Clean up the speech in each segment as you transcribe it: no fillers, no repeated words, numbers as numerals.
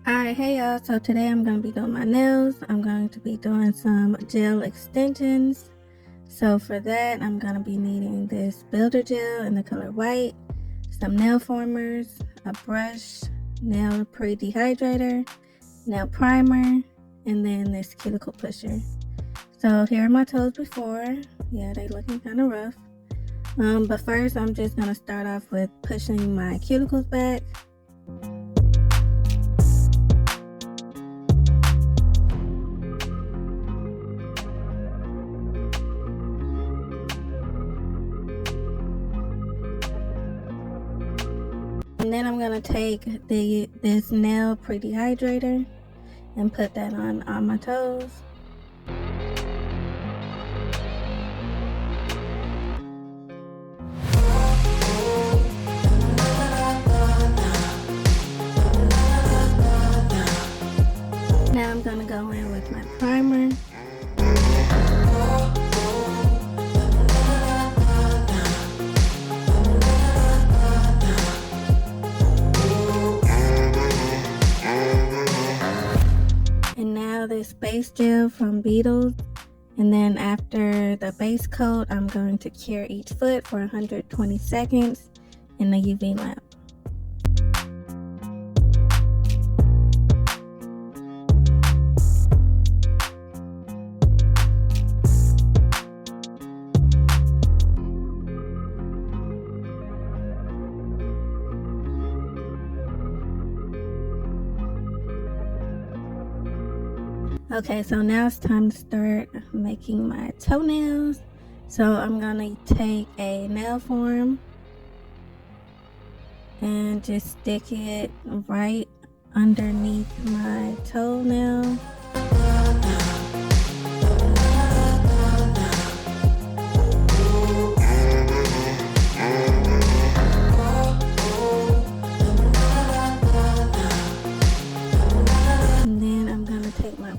Alright, hey y'all, so today I'm going to be doing my nails. I'm going to be doing some gel extensions. So for that, I'm going to be needing this builder gel in the color white, some nail formers, a brush, nail pre-dehydrator, nail primer, and then this cuticle pusher. So here are my toes before. Yeah, they looking kind of rough. But first I'm just going to start off with pushing my cuticles back. And then I'm going to take this nail pre-dehydrator and put that on my toes. Now I'm going to go in with my primer. And now this base gel from Beetles. And then after the base coat, I'm going to cure each foot for 120 seconds in the UV lamp. Okay, so now it's time to start making my toenails. So I'm gonna take a nail form and just stick it right underneath my toenail.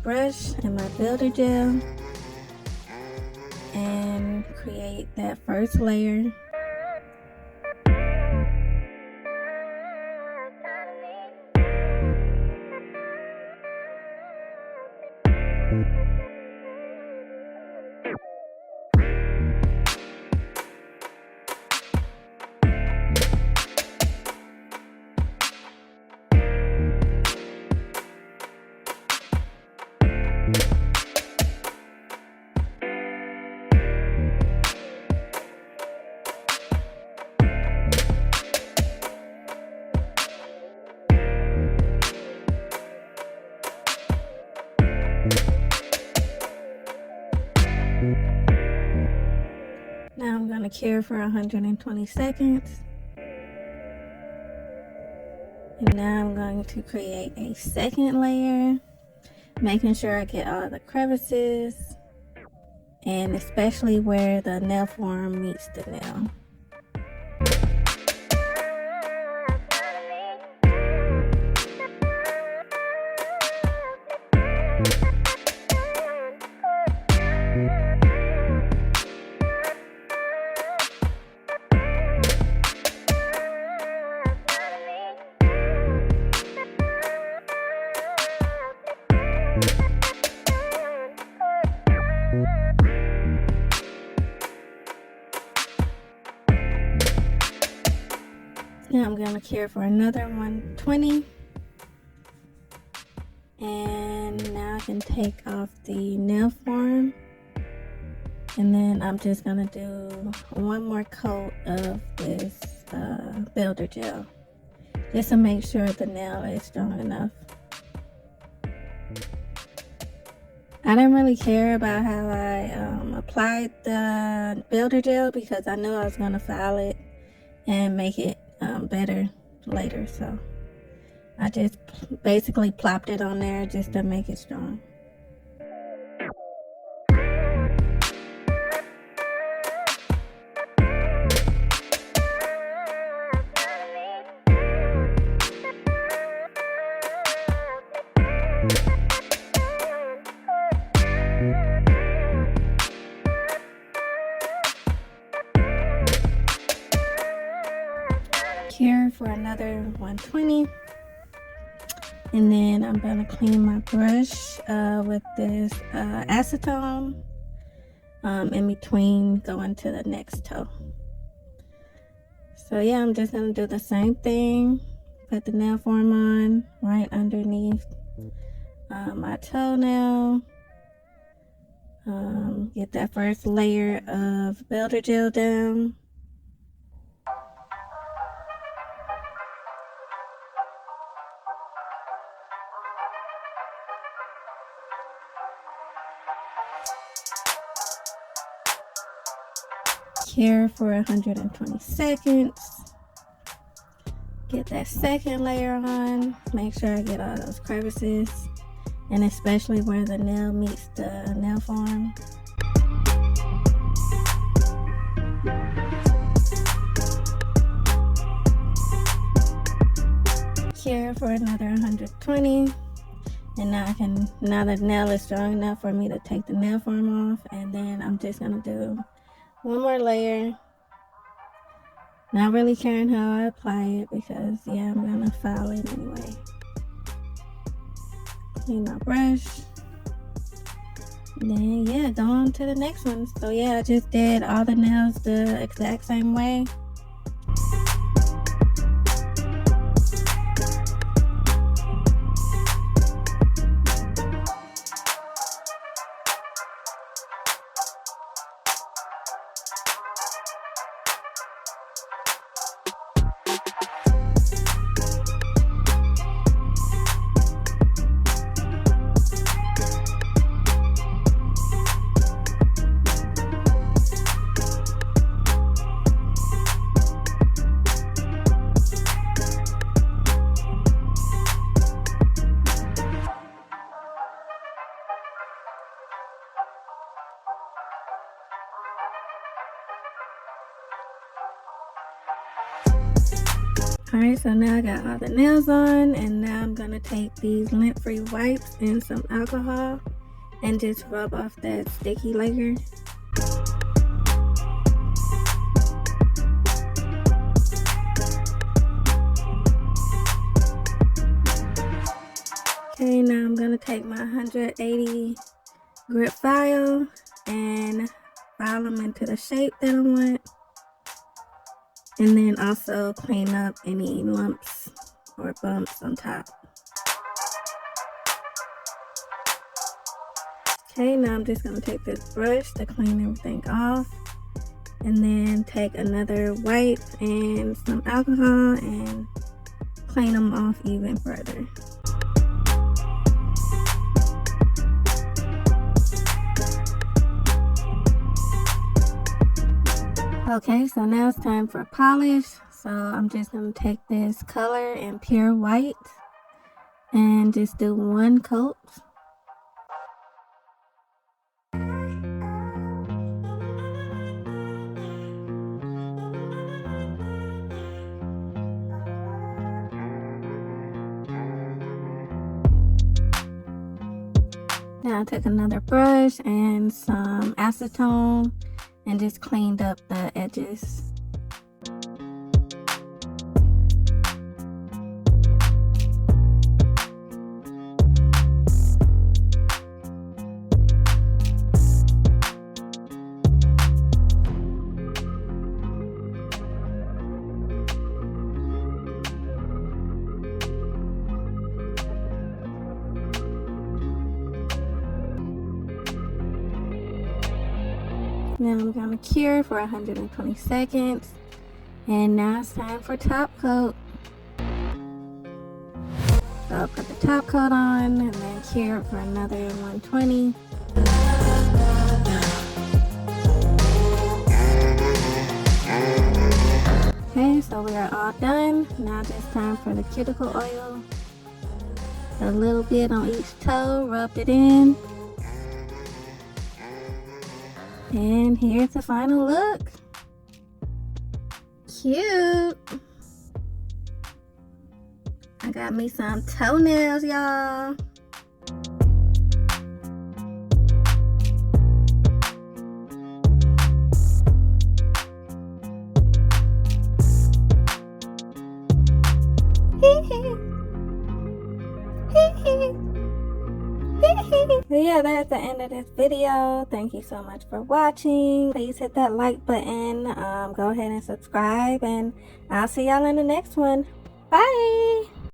Brush and my builder gel and create that first layer. Now I'm going to cure for 120 seconds. And now I'm going to create a second layer, making sure I get all the crevices and especially where the nail form meets the nail. Now I'm going to cure for another 120. And now I can take off the nail form. And then I'm just going to do one more coat of this builder gel, just to make sure the nail is strong enough. I didn't really care about how I applied the builder gel because I knew I was going to file it and make it better later, so I just basically plopped it on there just to make it strong. Cure for another 120. And then I'm going to clean my brush with this acetone in between going to the next toe. So yeah, I'm just going to do the same thing. Put the nail form on right underneath my toenail. Get that first layer of builder gel down. Cure for 120 seconds. Get that second layer on. Make sure I get all those crevices, and especially where the nail meets the nail form. Cure for another 120. And now the nail is strong enough for me to take the nail form off, and then I'm just gonna do one more layer. Not really caring how I apply it because yeah, I'm gonna file it anyway. Clean my brush. And then yeah, go on to the next one. So yeah, I just did all the nails the exact same way. Alright, so now I got all the nails on, and now I'm gonna take these lint-free wipes and some alcohol and just rub off that sticky layer. Okay, now I'm gonna take my 180 grit file and file them into the shape that I want. And then also clean up any lumps or bumps on top. Okay, now I'm just going to take this brush to clean everything off. And then take another wipe and some alcohol and clean them off even further. Okay, so now it's time for polish. So I'm just going to take this color in pure white and just do one coat. Now I took another brush and some acetone and just cleaned up the edges. Now I'm going to cure for 120 seconds. And now it's time for top coat. So I'll put the top coat on and then cure for another 120. Okay, so we are all done. Now it's time for the cuticle oil. A little bit on each toe, rubbed it in. And here's the final look. Cute. I got me some toenails, y'all. So yeah, that's the end of this video. Thank you so much for watching. Please hit that like button. Go ahead and subscribe, and I'll see y'all in the next one. Bye.